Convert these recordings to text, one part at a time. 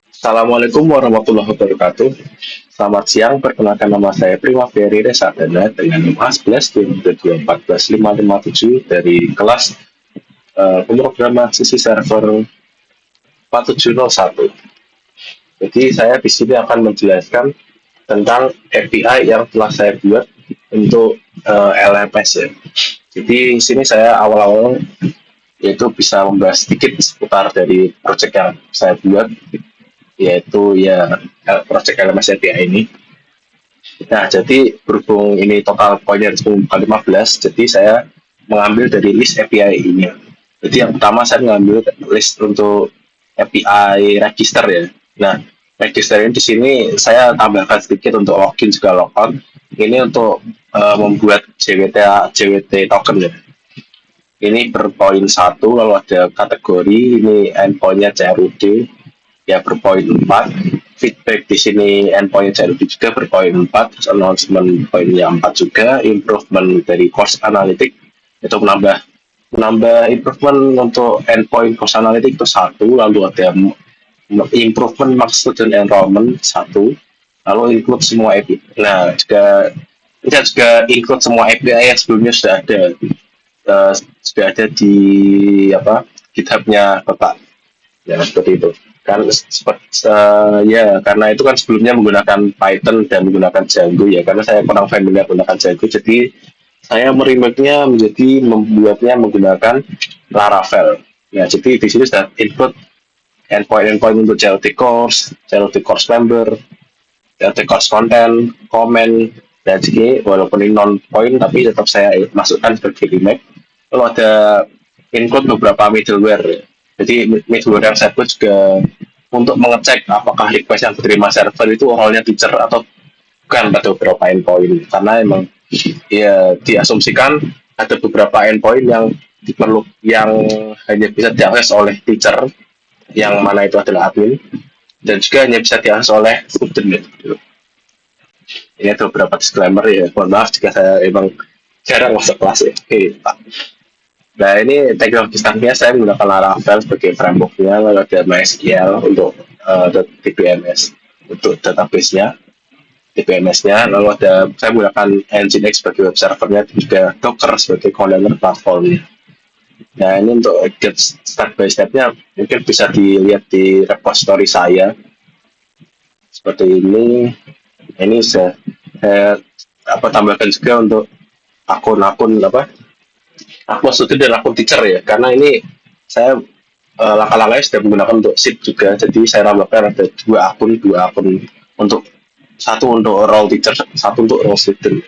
Assalamualaikum warahmatullahi wabarakatuh. Selamat siang, perkenalkan nama saya Prima Ferry Resadana dengan nomor 11 2014 dari kelas pemrograman sisi server 4701. Jadi saya di sini akan menjelaskan tentang API yang telah saya buat untuk LMS ya. Jadi di sini saya awal-awal yaitu bisa membahas sedikit seputar dari proyek yang saya buat, yaitu ya proyek LMS API ini. Nah, jadi berhubung ini total poinnya 15, jadi saya mengambil dari list API ini. Jadi yang pertama saya mengambil list untuk API register ya. Nah, register ini di sini saya tambahkan sedikit untuk login juga logout. Ini untuk membuat JWT token ya. Ini berpoin satu, lalu ada kategori, ini endpointnya CRUD, ya berpoin 4. Feedback di sini endpoint CRUD juga berpoin 4, terus announcement poinnya 4 juga, improvement dari course analytic itu menambah menambah improvement untuk endpoint course analytic itu satu, lalu ada improvement max student enrollment satu, lalu include semua API. Nah, juga kita juga include semua API yang sebelumnya sudah ada di apa GitHub-nya Bapak, ya seperti itu kan. Ya karena itu kan sebelumnya menggunakan Python dan menggunakan Django ya, karena saya kurang familiar menggunakan Django, jadi saya meremakenya menjadi membuatnya menggunakan Laravel ya. Jadi di sini sudah include endpoint untuk CLT course member, CLT course content, comment, dan jadi walaupun ini non point tapi tetap saya masukkan sebagai remake. Lalu ada include beberapa middleware. Jadi middleware yang saya buat juga untuk mengecek apakah request yang diterima server itu role-nya teacher atau bukan pada beberapa endpoint, karena emang ya diasumsikan ada beberapa endpoint yang hanya bisa diakses oleh teacher, yang mana itu adalah admin, dan juga hanya bisa diakses oleh student gitu. Ini ada beberapa disclaimer ya, mohon maaf jika saya emang jarang masuk kelas ya. Oke, Pak. Nah, ini teknologi stacknya saya menggunakan Laravel sebagai frameworknya, lalu ada MySQL untuk DBMS, untuk database-nya, DBMS-nya, lalu ada saya menggunakan Nginx sebagai web servernya, dan juga Docker sebagai container platformnya. Nah, ini untuk get step by step-nya mungkin bisa dilihat di repository saya seperti ini. Ini saya tambahkan juga untuk akun-akun akun student dan akun teacher ya, karena ini saya langkah-langkahnya sudah menggunakan untuk sheet juga, jadi saya tambahkan ada dua akun untuk satu untuk role teacher, satu untuk role student.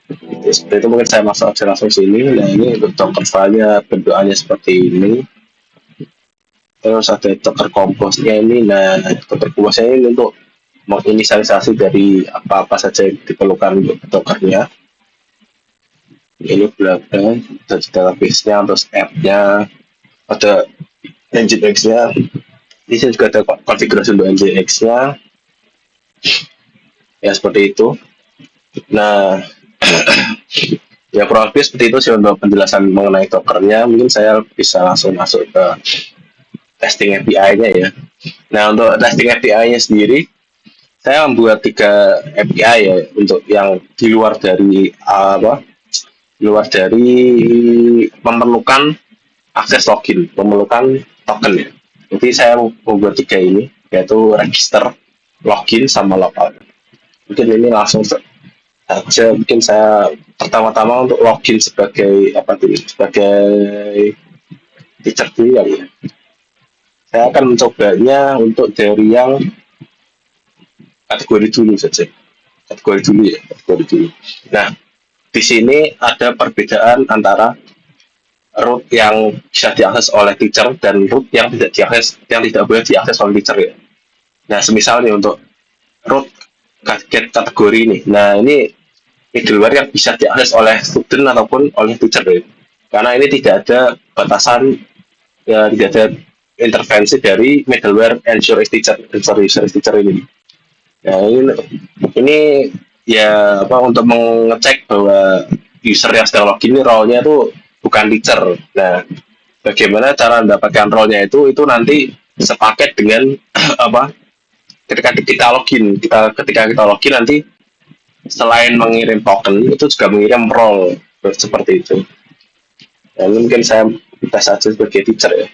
Jadi, seperti itu mungkin saya masuk aja langsung sini. Nah, ini untuk Docker filenya bentukannya seperti ini, terus ada Docker Compose-nya ini. Nah, Docker Compose-nya ini untuk menginisialisasi dari apa-apa saja yang diperlukan untuk Dockernya. Ini belakang dari database-nya, terus app-nya, ada Nginx-nya. Di sini juga ada konfigurasi untuk Nginx-nya, ya seperti itu. Nah, ya kurang lebih seperti itu sih untuk penjelasan mengenai Docker-nya. Mungkin saya bisa langsung masuk ke testing API-nya ya. Nah, untuk testing API-nya sendiri, saya membuat 3 API ya, untuk yang di luar dari di luar dari memerlukan akses login, memerlukan token ya. Jadi saya membuat 3 ini, yaitu register, login, sama logout. Mungkin ini langsung saja, mungkin saya pertama-tama untuk login sebagai sebagai teacher dulu ya. Saya akan mencobanya untuk dari yang kategori dulu saja. Kategori dulu ya, kategori dulu. Nah, di sini ada perbedaan antara root yang bisa diakses oleh teacher dan root yang tidak boleh diakses oleh teacher ya. Nah, semisal nih untuk root kategori ini. Nah, ini middleware yang bisa diakses oleh student ataupun oleh teacher ya. Karena ini tidak ada batasan, ya, tidak ada intervensi dari middleware ensure is teacher ini. Nah, ini ya untuk mengecek bahwa user yang sedang login ini role-nya itu bukan teacher. Nah, bagaimana cara mendapatkan role-nya itu nanti sepaket dengan apa, ketika kita login, ketika kita login nanti selain mengirim token itu juga mengirim role seperti itu. Nah, mungkin saya tes aja sebagai teacher ya.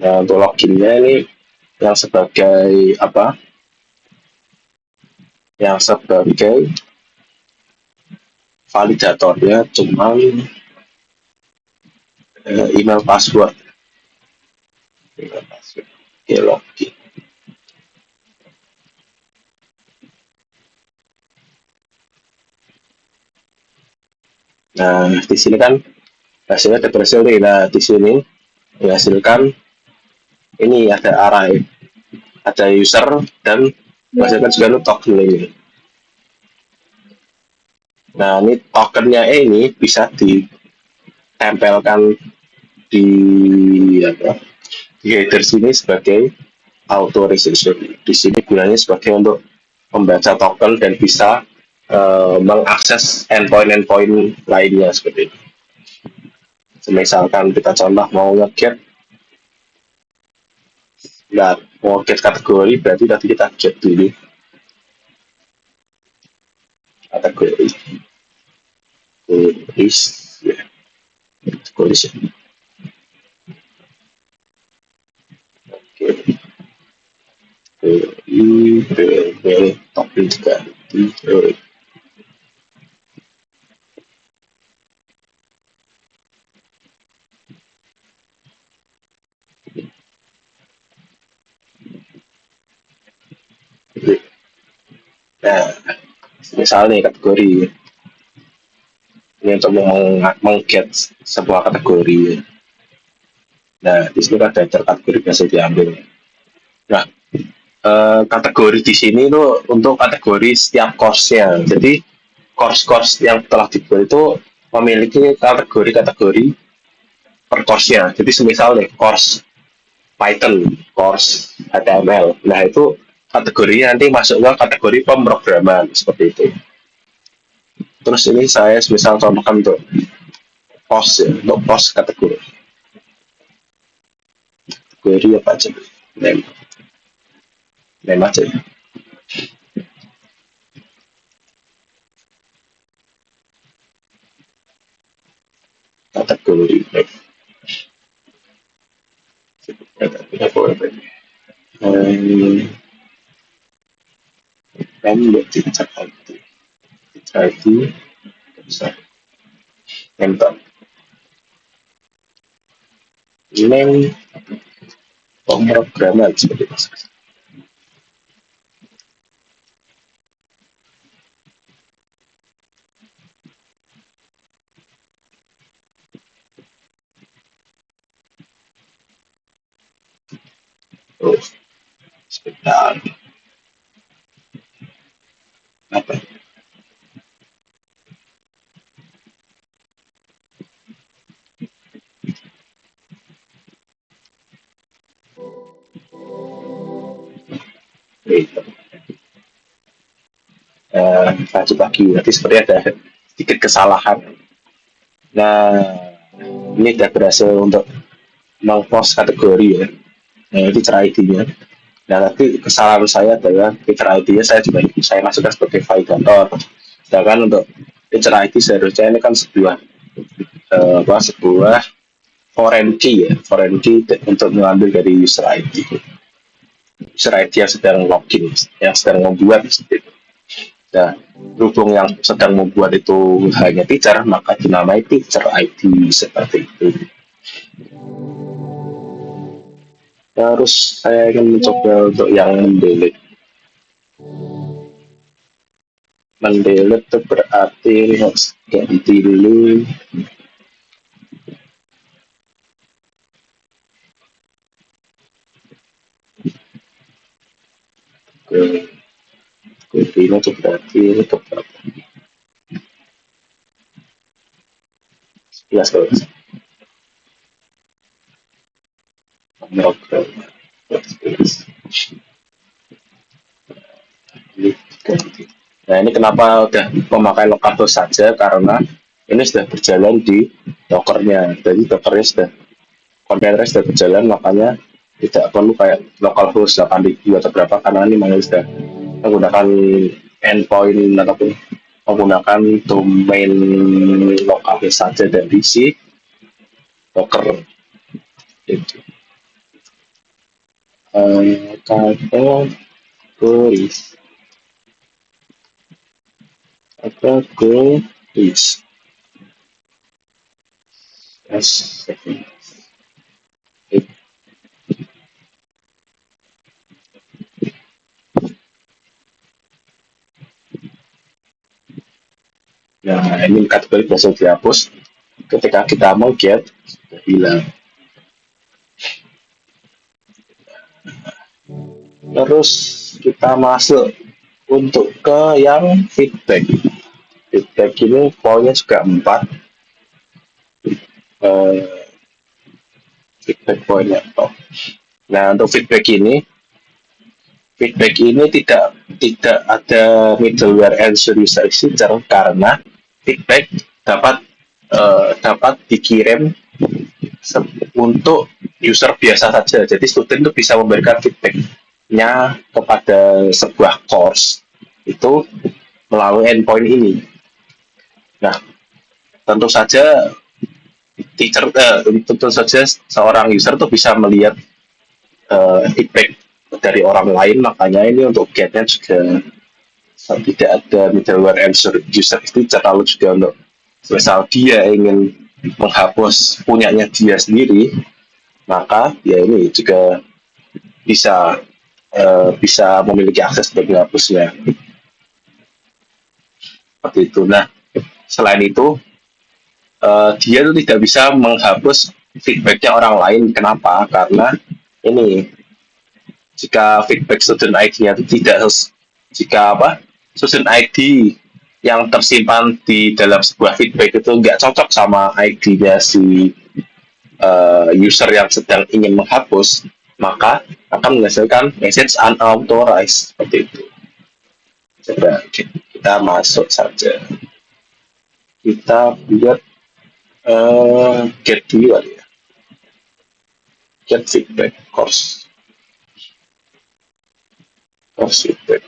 Nah, untuk loginnya ini yang sebagai apa, yang sebagai validatornya cuma email password. Email password. Oke, login. Nah, di sini kan hasilnya ada berhasil nih. Nah, di sini menghasilkan ini ada array, ada user dan menghasilkan juga token ini. Nah, ini tokennya ini bisa ditempelkan di apa, di header sini sebagai authorization. Di sini gunanya sebagai untuk membaca token dan bisa mengakses endpoint-endpoint lainnya seperti itu. Misalkan kita contoh mau nge-get, nah, mau get kategori berarti tadi kita get dulu kategori tulis ya, tulis ya. Oke, topik juga nah, misalnya kategori ini untuk meng-get sebuah kategori. Nah, di sini ada kategori biasa diambil. Nah, kategori di sini itu untuk kategori setiap course-nya. Jadi course-course yang telah dibuat itu memiliki kategori-kategori per course-nya. Jadi semisal nih course Python, course HTML. Nah, itu kategorinya nanti masuk ke kategori pemrograman seperti itu. Terus ini saya misal contohkan untuk post ya, untuk post kategori. Kategori apa aja? Name, name aja. Kategori name. Name buat teacher IT. Teacher IT bisa name name pemrograman seperti itu. Oh, sebentar. Apa? Lanjut lagi. Nanti seperti ada sedikit kesalahan. Nah, ini sudah berhasil untuk meng-post kategori ya. Nah, itu cara ID-nya. Nah, tapi kesalahan saya adalah feature ID-nya saya juga saya masukkan sebagai validator. Sedangkan untuk feature ID seharusnya ini kan sebuah sebuah foreign key ya, foreign key untuk mengambil dari user ID. User ID yang sedang login, yang sedang membuat seperti itu. Nah, berhubung yang sedang membuat itu hanya teacher, maka dinamai teacher ID seperti itu. Terus saya ingin mencoba untuk yang mendelete. Mendelete itu berarti harus ganti dulu ke ini itu berarti ini ke berapa? 11 kalau program ini ganti. Nah, ini kenapa udah memakai lokal host saja, karena ini sudah berjalan di Dockernya. Jadi Dockernya sudah, kontainernya sudah berjalan, makanya tidak perlu kayak local host 8.000 atau berapa, karena ini memang sudah menggunakan endpoint ataupun menggunakan domain lokal host saja dari si Docker itu. Kategoris kategoris S. Nah, ini kategori berhasil dihapus. Ketika kita mau get, sudah hilang. Terus kita masuk untuk ke yang feedback. Feedback ini poinnya juga 4. Eh, feedback poinnya. Oh. Nah, untuk feedback ini tidak ada middleware and user exchanger, karena feedback dapat dikirim untuk user biasa saja. Jadi student itu bisa memberikan feedbacknya kepada sebuah course itu melalui endpoint ini. Nah, tentu saja tentu saja seorang user tuh bisa melihat feedback dari orang lain, makanya ini untuk getnya juga tidak ada middleware and user exchanger. Lalu juga untuk misal dia ingin menghapus punyanya dia sendiri, maka ya ini juga bisa memiliki akses untuk menghapusnya seperti itu. Nah, selain itu dia itu tidak bisa menghapus feedbacknya orang lain. Kenapa? Karena ini, jika feedback student ID-nya itu tidak, jika student ID yang tersimpan di dalam sebuah feedback itu nggak cocok sama ID-nya si user yang sedang ingin menghapus, maka akan menghasilkan message unauthorized seperti itu. Coba kita masuk saja. Kita buat get dulu ya. Get feedback course feedback.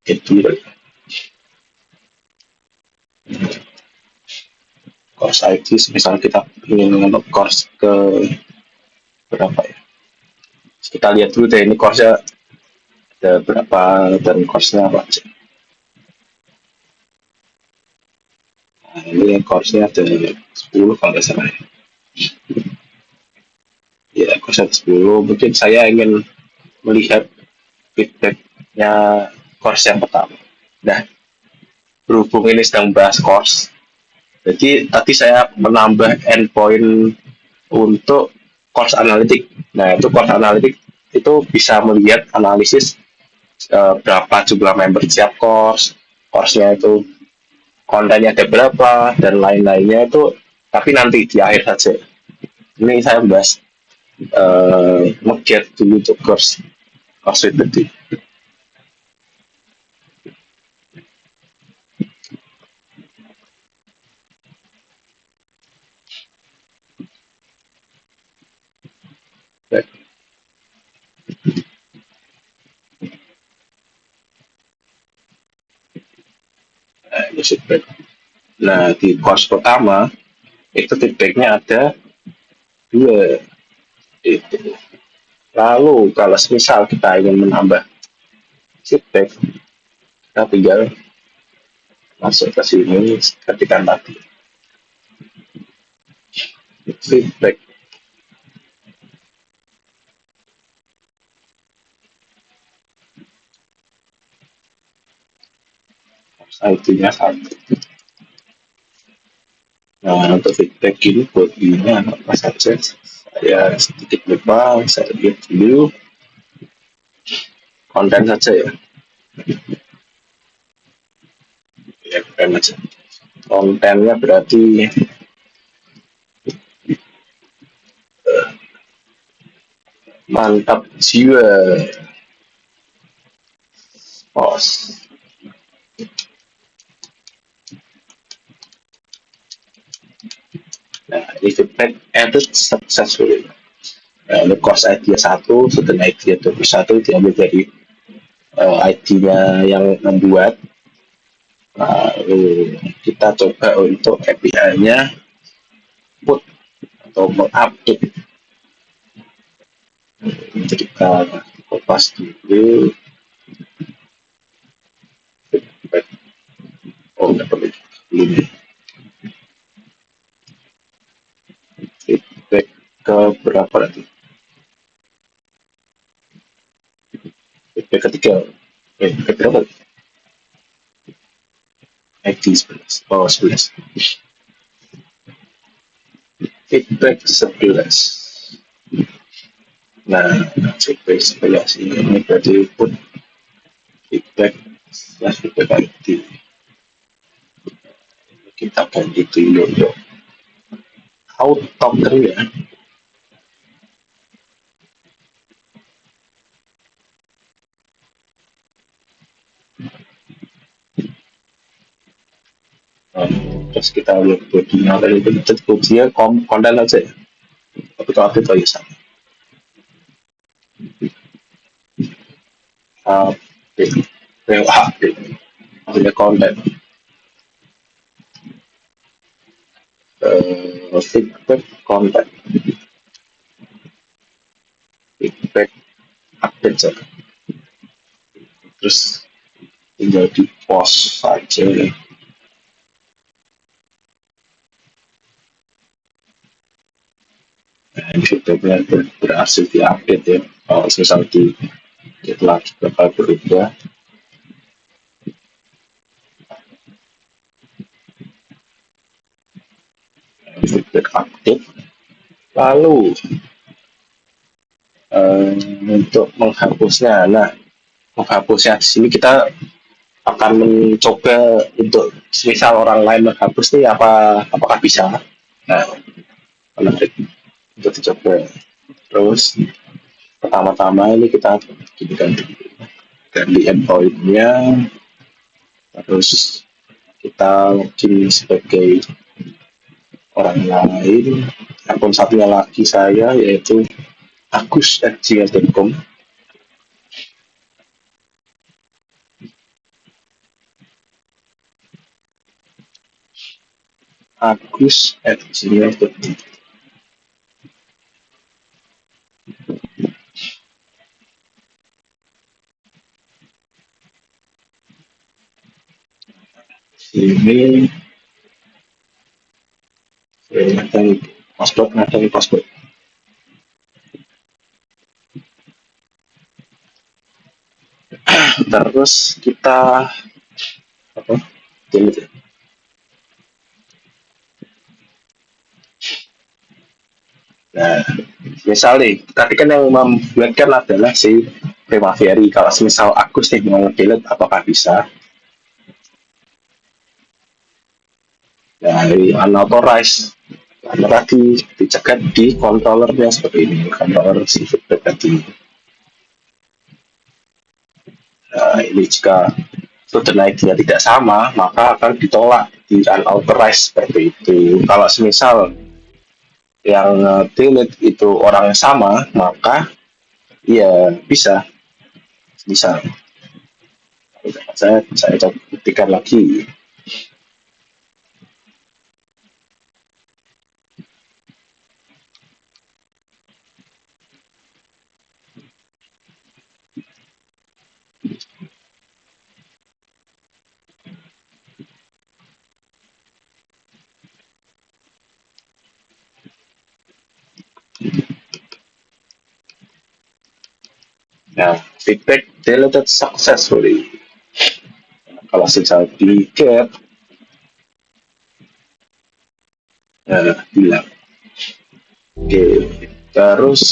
Get dulu ya. Course ID, misal kita ingin untuk course ke berapa ya. Kita lihat dulu deh, ini course-nya ada berapa dan course-nya apa aja. Nah, ini course-nya ada 10 kalau nggak salah. Ya, course ada 10. Mungkin saya ingin melihat feedbacknya course yang pertama. Nah, berhubung ini sedang bahas course, jadi tadi saya menambah endpoint untuk course analytic. Nah, itu course analytic itu bisa melihat analisis berapa jumlah member setiap course-nya itu, kontennya ada berapa, dan lain-lainnya itu, tapi nanti di akhir saja. Ini saya bahas nge-get dulu untuk course itu tadi. Feedback. Nah, di course pertama itu feedbacknya ada 2 itu. Lalu kalau misal kita ingin menambah feedback, kita tinggal masuk ke sini, ketikkan tadi feedback. ID-nya 1. Nah, untuk feedback ini bodinya apa saja? Saya sedikit lupa, saya lihat dulu. Konten saja ya. Ya, konten aja. Kontennya berarti mantap jiwa. pause. Nah, ini feedback added successfully. Nah, ini course idea satu, student idea 21 diambil dari ID-nya yang membuat. Lalu kita coba untuk API-nya put atau mengupdate. Jadi kita kopas dulu. Feedback. Oh, nggak perlu. Ini feedback ke berapa nanti? Feedback ketiga. Ke berapa? ID 11. Oh, 11. Feedback 11. Nah, feedback 11 ini berarti put feedback slash feedback ID. Kita ganti dulu yuk. Auto ya. Nah, terus kita lihat bodinya tadi itu bodinya konten aja ya. Tapi kalau update ya sama. Update. Update. Maksudnya konten. Feedback konten. Feedback update saja. Terus tinggal di post saja. Nah, ini feedbacknya berhasil diupdate ya. Kalau misal di lagi bakal berubah. Feedback update. Lalu untuk menghapusnya, nah menghapusnya di sini kita akan mencoba untuk misal orang lain menghapus nih apakah bisa? Nah, menarik untuk dicoba. Terus pertama-tama ini kita bikin ganti endpointnya, terus kita login sebagai orang lain. Akun satunya lagi saya yaitu agus@gmail.com. agus@gmail.com. Ini ada password. Terus kita apa? Delete. Nah, misal nih, tadi kan yang membuatkan adalah si Primaveri. Kalau misal Agus nih mau delete, apakah bisa? Nah, ini unauthorized. Karena tadi dicegat di controllernya seperti ini, controller si feedback tadi. Nah, ini jika student ID-nya tidak sama, maka akan ditolak di unauthorized seperti itu. Kalau semisal yang delete itu orang yang sama, maka ya bisa bisa saya coba buktikan lagi. Nah, feedback deleted successfully. Kalau misal di get, nah, bilang. Oke, terus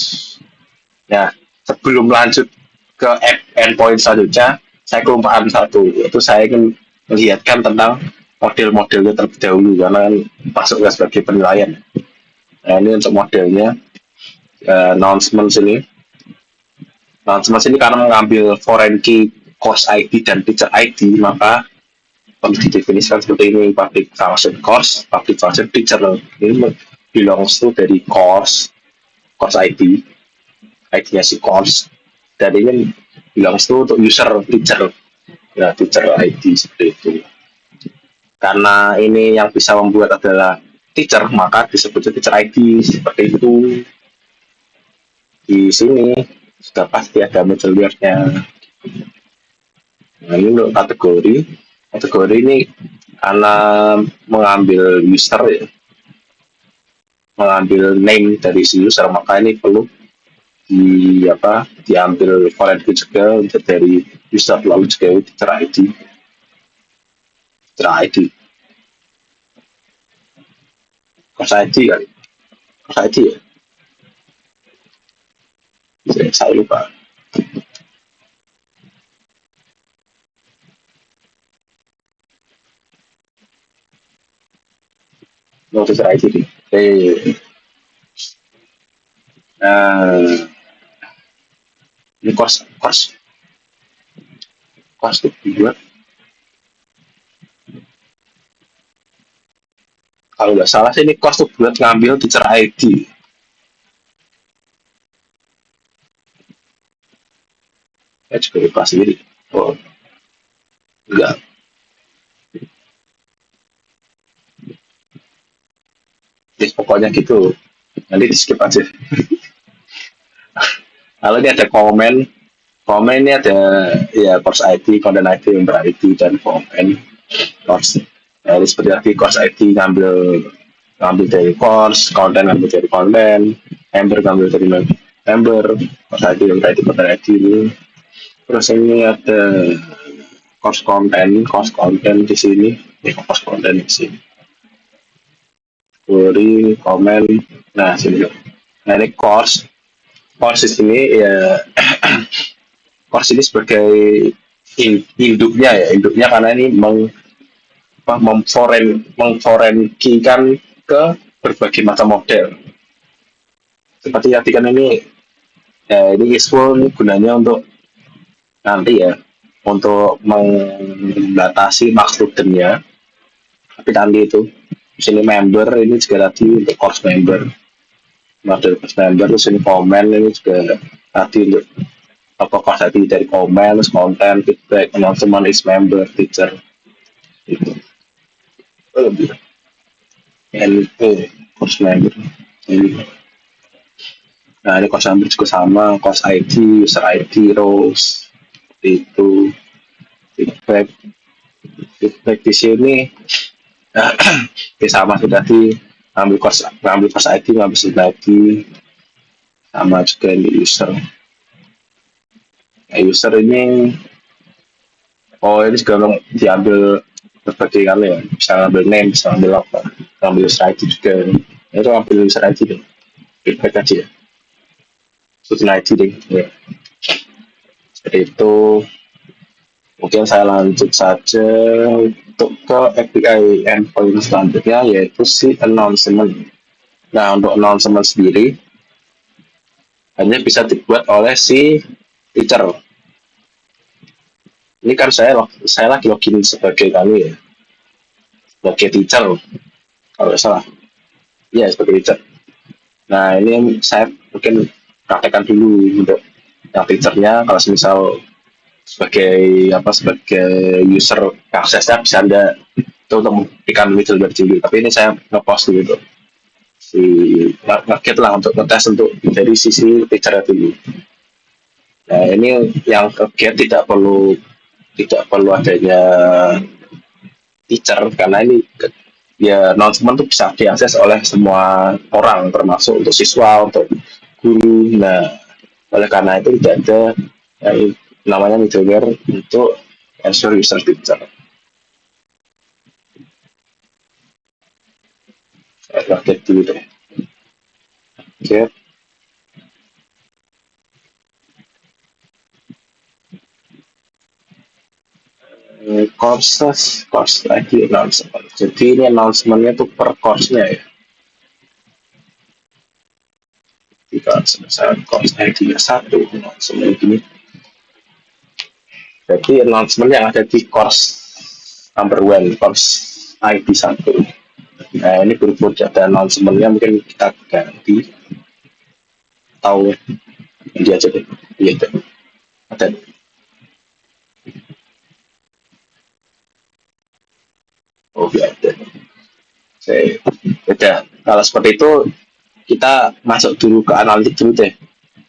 ya sebelum lanjut ke endpoint selanjutnya, saya kelupaan satu, yaitu saya ingin melihatkan tentang model-modelnya terlebih dahulu karena kan masuknya sebagai penilaian. Nah, ini untuk modelnya announcement sini. Announcement sini karena mengambil foreign key course ID dan teacher ID, maka perlu didefinisikan seperti ini: public function course, public function teacher. Ini belongs to dari course ID, ID-nya si course, dan ini belongs to untuk user teacher, ya teacher ID seperti itu. Karena ini yang bisa membuat adalah teacher, maka disebutnya teacher ID seperti itu. Di sini sudah pasti ada middleware-nya. Nah, ini untuk kategori ini karena mengambil user ya, mengambil name dari si user, maka ini perlu diambil value juga untuk dari user, lalu juga teacher ID course ID kan, course ID ya, saya lupa. No, teacher ID nih. Nah, ini course kedua, kalau nggak salah sih ini course buat ngambil teacher ID. Ya juga lupa sendiri. Oh, enggak. Jadi pokoknya gitu. Nanti di skip aja. Lalu ini ada komen ini ada ya course ID, content ID, member ID, dan komen course. Nah, ini seperti tadi course ID ngambil dari course, konten ngambil dari konten, member ngambil dari member, course ID, member ID, content ID ini. Terus ini ada course konten di sini, course konten di sini. Query, komen, nah sini. Nah ini course di sini ya. Course ini sebagai induknya karena ini mengforenkikan ke berbagai macam model. Seperti tadi kan ini ya, ini useful gunanya untuk nanti ya, untuk membatasi max studentnya. Tapi nanti itu di sini member ini juga tadi untuk course member, model course member. Terus ini komen ini juga tadi untuk course tadi dari komen, terus konten, feedback, announcement, is member, teacher itu. Lebih course member ini. Nah ini course member juga sama, course ID, user ID, roles itu. Feedback di sini sama seperti tadi, ngambil course ID, ngambil user ID, sama juga di user. Nah, user ini ini juga diambil berbagai kali ya, bisa ngambil name, bisa ngambil apa, ngambil user ID juga. Itu ngambil user ID deh, feedback aja ya, user ID deh ya. Seperti itu. Mungkin saya lanjut saja untuk ke API endpoint selanjutnya, yaitu si announcement. Nah untuk announcement sendiri hanya bisa dibuat oleh si teacher. Ini kan saya lagi login sebagai ya, sebagai teacher kalau nggak salah, ya sebagai teacher. Nah ini saya mungkin praktekkan dulu untuk yang teachernya. Kalau misal sebagai user aksesnya bisa Anda itu untuk memberikan middleware dulu, tapi ini saya ngepost dulu tuh si market lah untuk ngetes untuk dari sisi teacher dulu. Nah ini yang get tidak perlu adanya teacher, karena ini ya announcement itu bisa diakses oleh semua orang, termasuk untuk siswa, untuk guru. Nah oleh karena itu tidak ada yang namanya middleware untuk ensure user teacher. Saya get dulu deh. Get course lagi announcement. Jadi ini announcementnya tuh per course-nya ya. Jika selesai course ID-nya 1, announcement ini Jadi announcement yang ada di course number one, course ID satu. Nah ini berikut ada announcementnya, mungkin kita ganti tahu dia aja deh. Iya deh. Ada. Oh iya ada. Saya udah. Kalau seperti itu kita masuk dulu ke analitik dulu deh.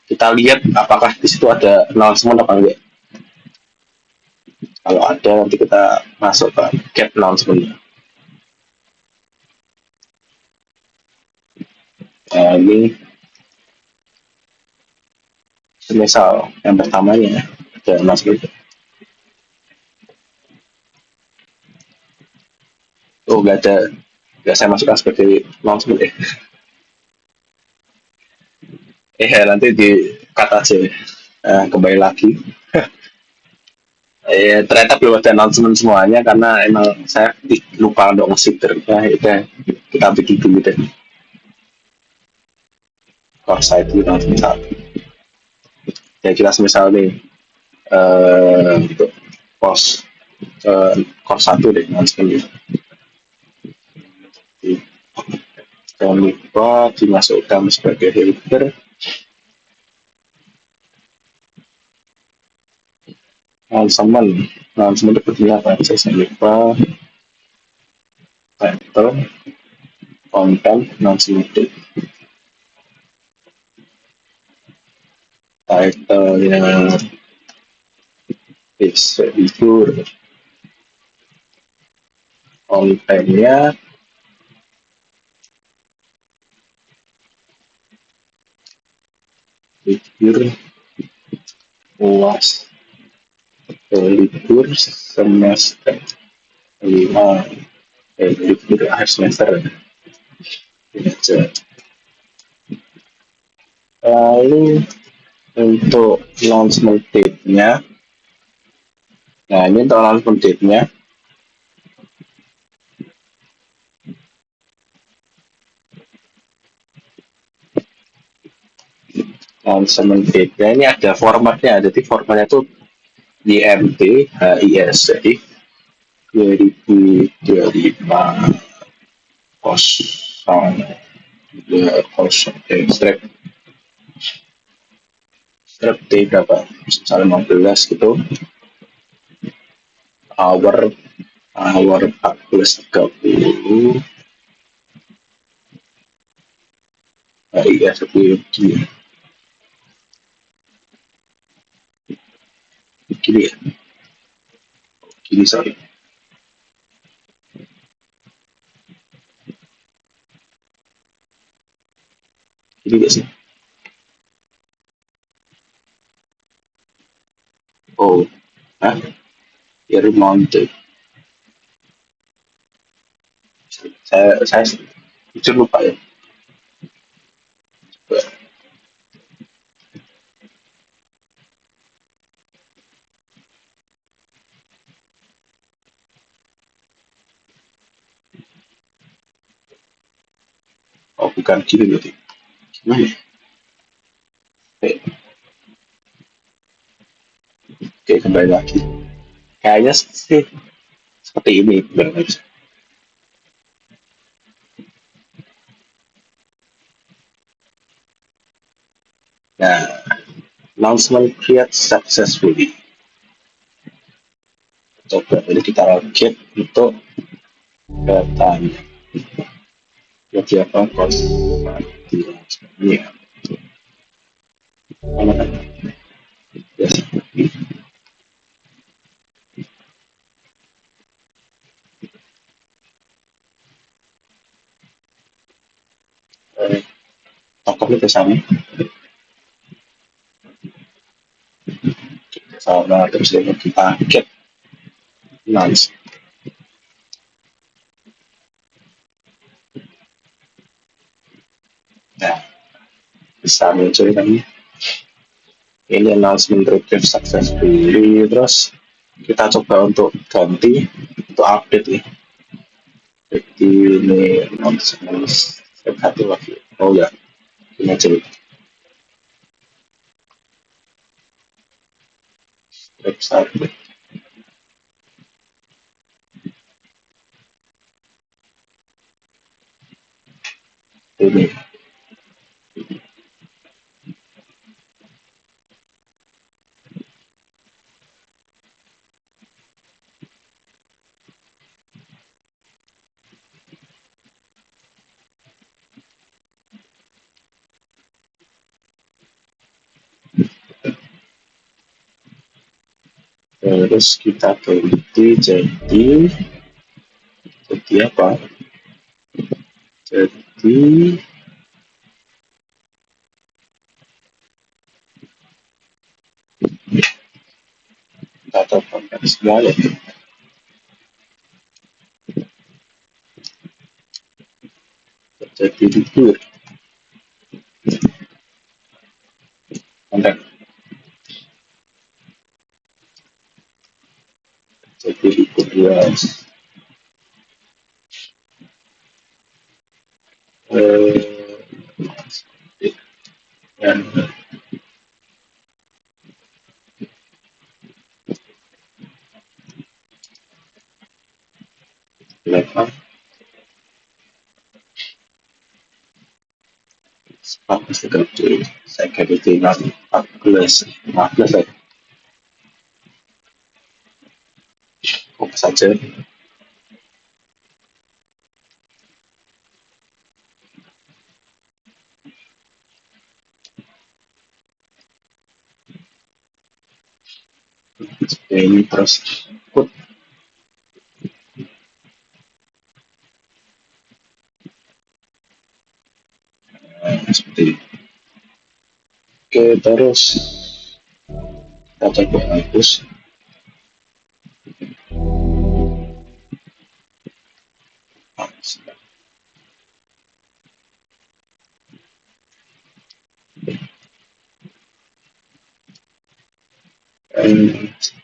Kita lihat apakah di situ ada announcement apa enggak. Kalau ada nanti kita masuk ke get announcement. Nah, ini misal yang pertamanya ada announcement. Oh nggak ada, nggak saya masukkan sebagai announcement nanti di cut aja. Kembali lagi. Ternyata belum ada announcement semuanya karena emang saya lupa untuk nge-shifter. Ya, kita bikin dulu deh. Course itu announcement satu. Ya kita misal nih untuk course course satu deh announcement. Jangan lupa dimasukkan sebagai header. Announcement itu berarti apa? Saya lupa. Title, content, announcement. Title yang figur, kontennya figur luas libur semester 5 libur akhir semester ini aja. Lalu untuk announcement date-nya, nah ini untuk announcement date-nya announcement date-nya ini ada formatnya, jadi formatnya itu YMT HIS, jadi 2025 kosong kosong strip strip T berapa misalnya 15 gitu, hour 14.30 HIS itu gini ya, gini sorry, gini gak sih? Oh, nah, ya mounted. Saya jujur lupa ya. Oh, bukan gini berarti. Gimana ya? Oke, kembali lagi. Kayaknya sih seperti ini. Nah, announcement create successfully. Coba ini kita login untuk datanya. Jadi apa? Kos ini ya. Mana kan? Yes. Tokonya ke sana. Sama terus kita get launch. Nah, bisa muncul kan ini announcement retrieve successfully. Terus kita coba untuk ganti untuk update nih. Jadi ini announcement satu lagi. Oh ya, ini aja. Website ini. Terus kita ganti jadi apa? Jadi data konteks ya. Jadi libur konteks jadi libur ya. Eh, dan level bagus sekali. Saya kira 14 ya. Apa saja. Ini terus ikut seperti ini. Oke, terus kita coba hapus.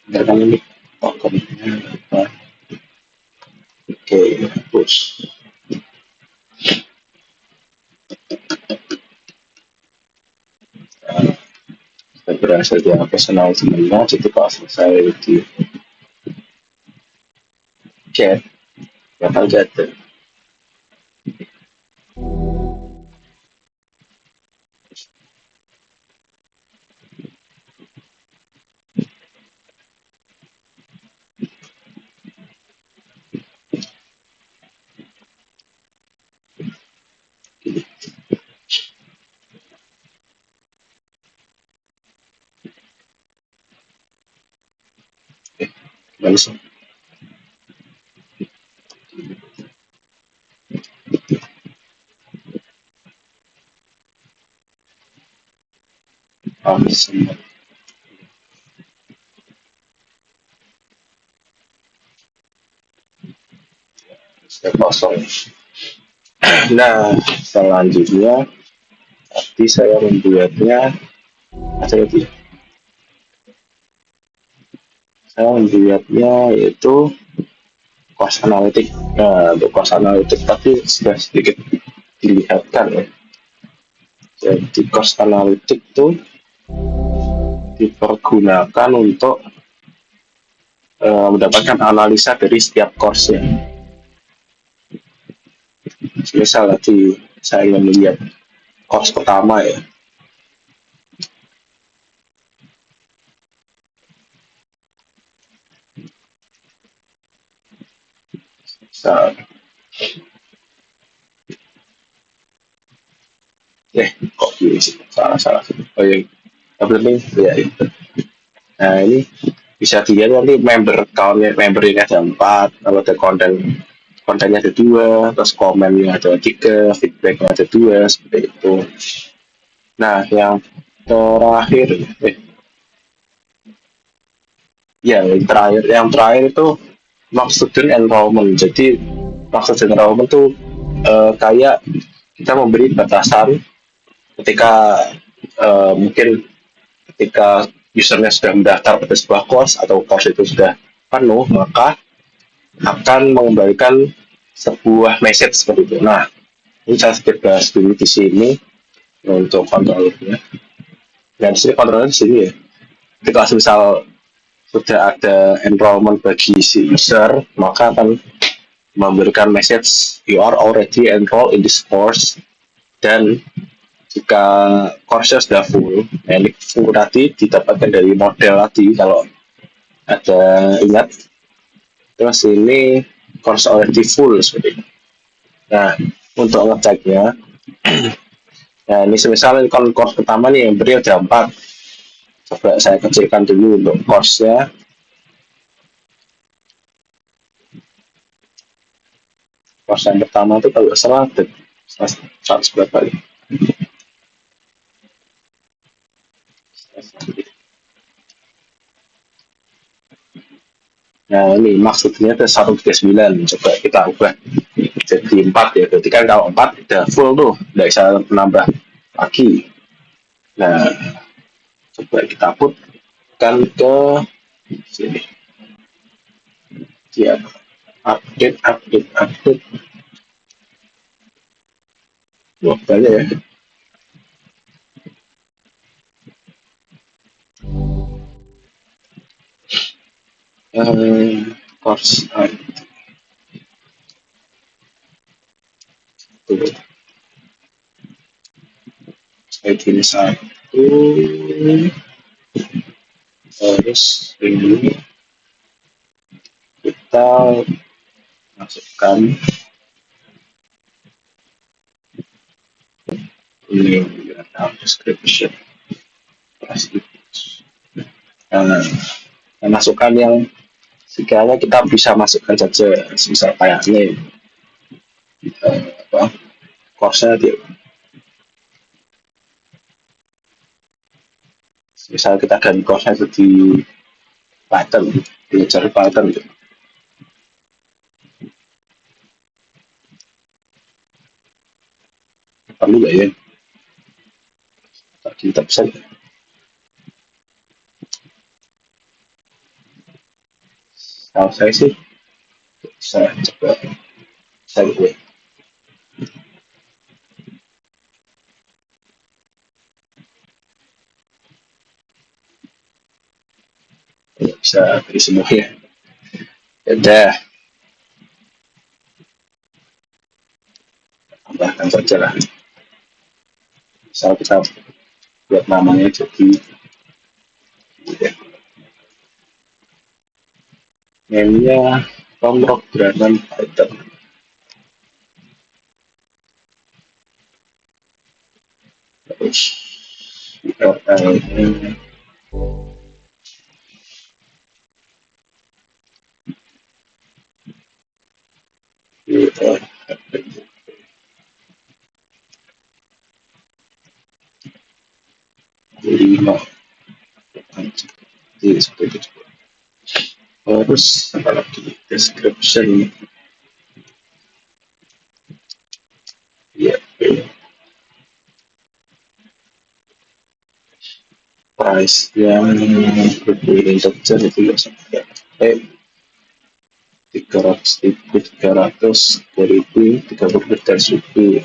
Biarkan ini tokennya apa? Oke, hapus. Saya berhasil di personal semuanya, jadi kalau selesai di chat, bakal jatuh. Langsung. Langsung. Saya kosong. Nah, selanjutnya tadi saya membuatnya ada lagi. Saya membuatnya yaitu cost analytic. Nah, untuk cost analytic tadi sudah sedikit dilihatkan ya. Jadi cost analytic itu dipergunakan untuk mendapatkan analisa dari setiap course-nya. Misal tadi saya ingin melihat course pertama ya. Misal, kok gini sih? Salah. Oh iya, tableting ya itu. Nah ini bisa dilihat nanti member account-nya, membernya ada 4, kalau ada kontennya ada 2, terus komennya ada 3, feedbacknya ada 2, seperti itu. Nah yang terakhir, yang terakhir itu maksud student enrollment. Jadi maksud enrollment tuh kayak kita memberi batasan ketika mungkin ketika usernya sudah mendaftar pada sebuah course atau course itu sudah penuh, maka akan mengembalikan sebuah message seperti itu. Nah, ini saya sedikit bahas dulu di sini untuk kontrolnya. Dan di sini kontrolnya di sini ya. Ketika misal sudah ada enrollment bagi si user, maka akan memberikan message you are already enrolled in this course. Dan jika course sudah full, milik full tadi didapatkan dari model tadi kalau ada ingat. Terus ini course already full seperti itu. Nah, untuk ngeceknya, nah ini semisal course pertama nih yang beri ada 4. Coba saya kecilkan dulu untuk course-nya. Course yang pertama itu kalau salah 100 berapa ya? Nah ini maksudnya ada 139, coba kita ubah jadi 4 ya. Berarti kan kalau 4 udah full tuh, tidak bisa menambah lagi. Nah, coba kita putkan ke sini. Ya, update. Wah, banyak ya. Course tuh, saya pilih satu, terus ini kita masukkan ini description. Nah, masukkan yang sekiranya kita bisa masukkan saja, misal kayak ini apa course-nya dia. Misal kita ganti course-nya jadi Python, belajar Python gitu. Perlu nggak ya? Kita bisa. Kalau saya sih saya coba saya gue bisa beri semuanya. Ya udah, tambahkan saja lah. Misal kita buat namanya jadi ya, name-nya pemrograman Python. Terus URL-nya URL 5 seperti itu. Terus apa lagi? Description ya, price yang berbeda integer itu ya sampai 300.000, 300, 2000, 30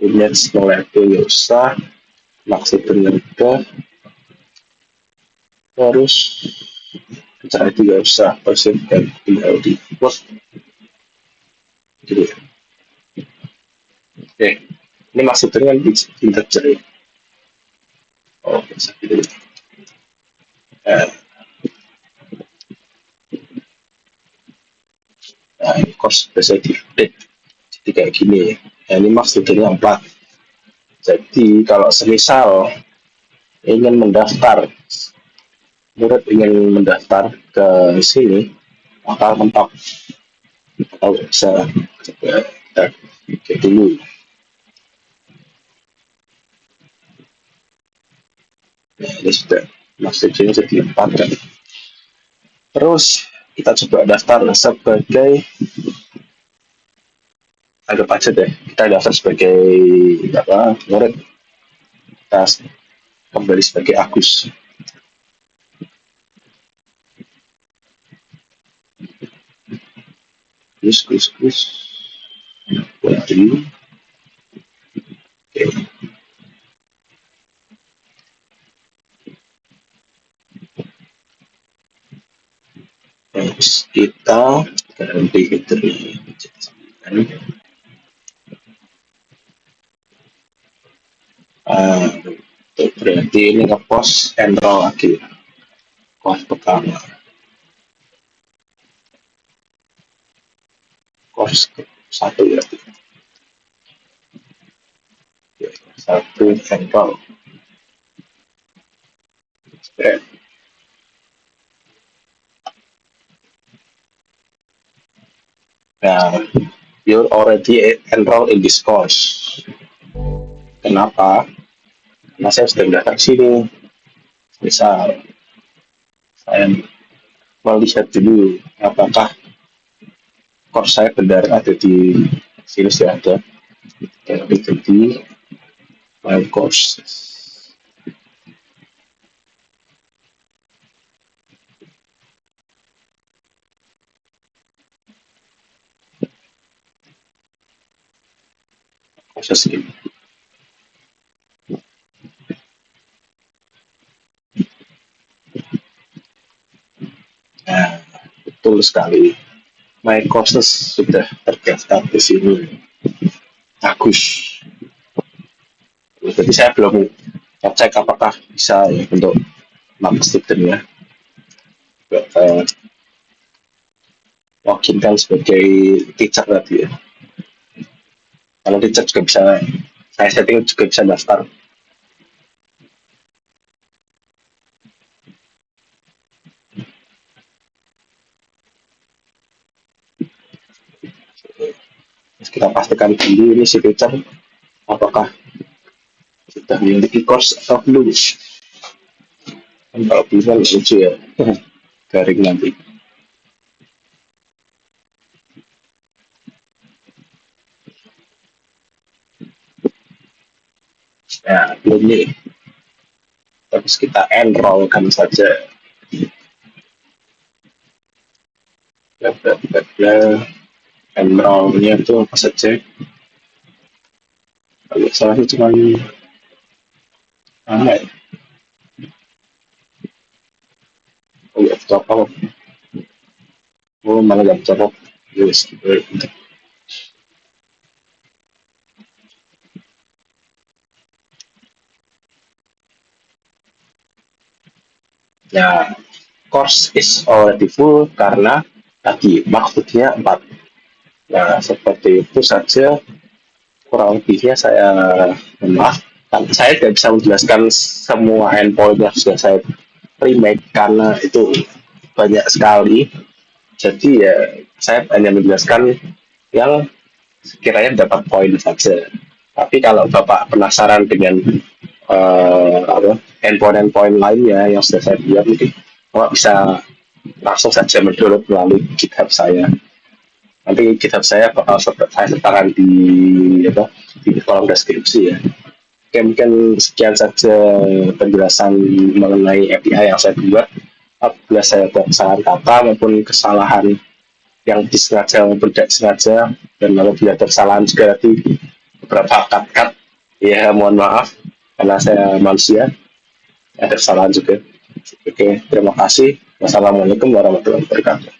image mulai itu ya usah maksud berharga, terus cara itu ya usah persen dan tinggal di post gitu ya. Oke, ini maksudnya kan integer ya. Oh bisa gitu. Nah, nah ini cost bisa di update jadi kayak gini. Nah, ini maksudnya yang plat. Jadi kalau semisal ingin mendaftar, murid ingin mendaftar ke sini, maka mentok atau bisa coba kita cek dulu. Nah, ini sudah maksudnya jadi 4 kan. Terus kita coba daftar sebagai, anggap aja deh kita daftar sebagai apa murid, kita kembali sebagai Agus. Gus Wadri. Oke. Terus kita ganti dari Eh, berarti ini ngepost enroll lagi. Course pertama, course satu ya, satu enroll. Nah, you're already enrolled in this course. Kenapa? Karena saya sudah mendaftar ke sini. Misal, saya mau lihat dulu apakah course saya benar ada di sini sudah ada. Jadi, my course. Proses ini. Nah, betul sekali. My courses sudah terdaftar di sini. Bagus. Jadi saya belum cek apakah bisa ya untuk nama student ya. Saya login kan sebagai teacher tadi ya. Kalau teacher juga bisa, saya setting juga bisa daftar. Terus kita pastikan dulu ini si teacher apakah sudah memiliki course atau belum. Kan kalau bisa lucu ya, garing nanti. Nah, belum nih. Terus kita enrollkan saja. Bla bla bla bla. Enrollnya itu apa saja? Kalau salah itu cuma apa ya? Oh ya, apa? Oh, malah gak cocok. Yes. Ya, course is already full karena tadi maksudnya 4. Nah, seperti itu saja kurang lebihnya saya maaf. Saya tidak bisa menjelaskan semua endpoint yang sudah saya remake karena itu banyak sekali. Jadi ya saya hanya menjelaskan yang sekiranya dapat poin saja. Tapi kalau Bapak penasaran dengan endpoint-endpoint lainnya yang sudah saya buat, mungkin Bapak bisa langsung saja mendownload melalui GitHub saya. Nanti GitHub saya bakal saya sertakan di kolom deskripsi ya. Oke, mungkin sekian saja penjelasan mengenai API yang saya buat. Apabila saya buat kesalahan kata maupun kesalahan yang disengaja maupun tidak sengaja, dan kalau bila ada kesalahan juga nanti beberapa cut-cut, ya mohon maaf karena saya manusia, ada kesalahan juga. Oke, terima kasih. Wassalamualaikum warahmatullahi wabarakatuh.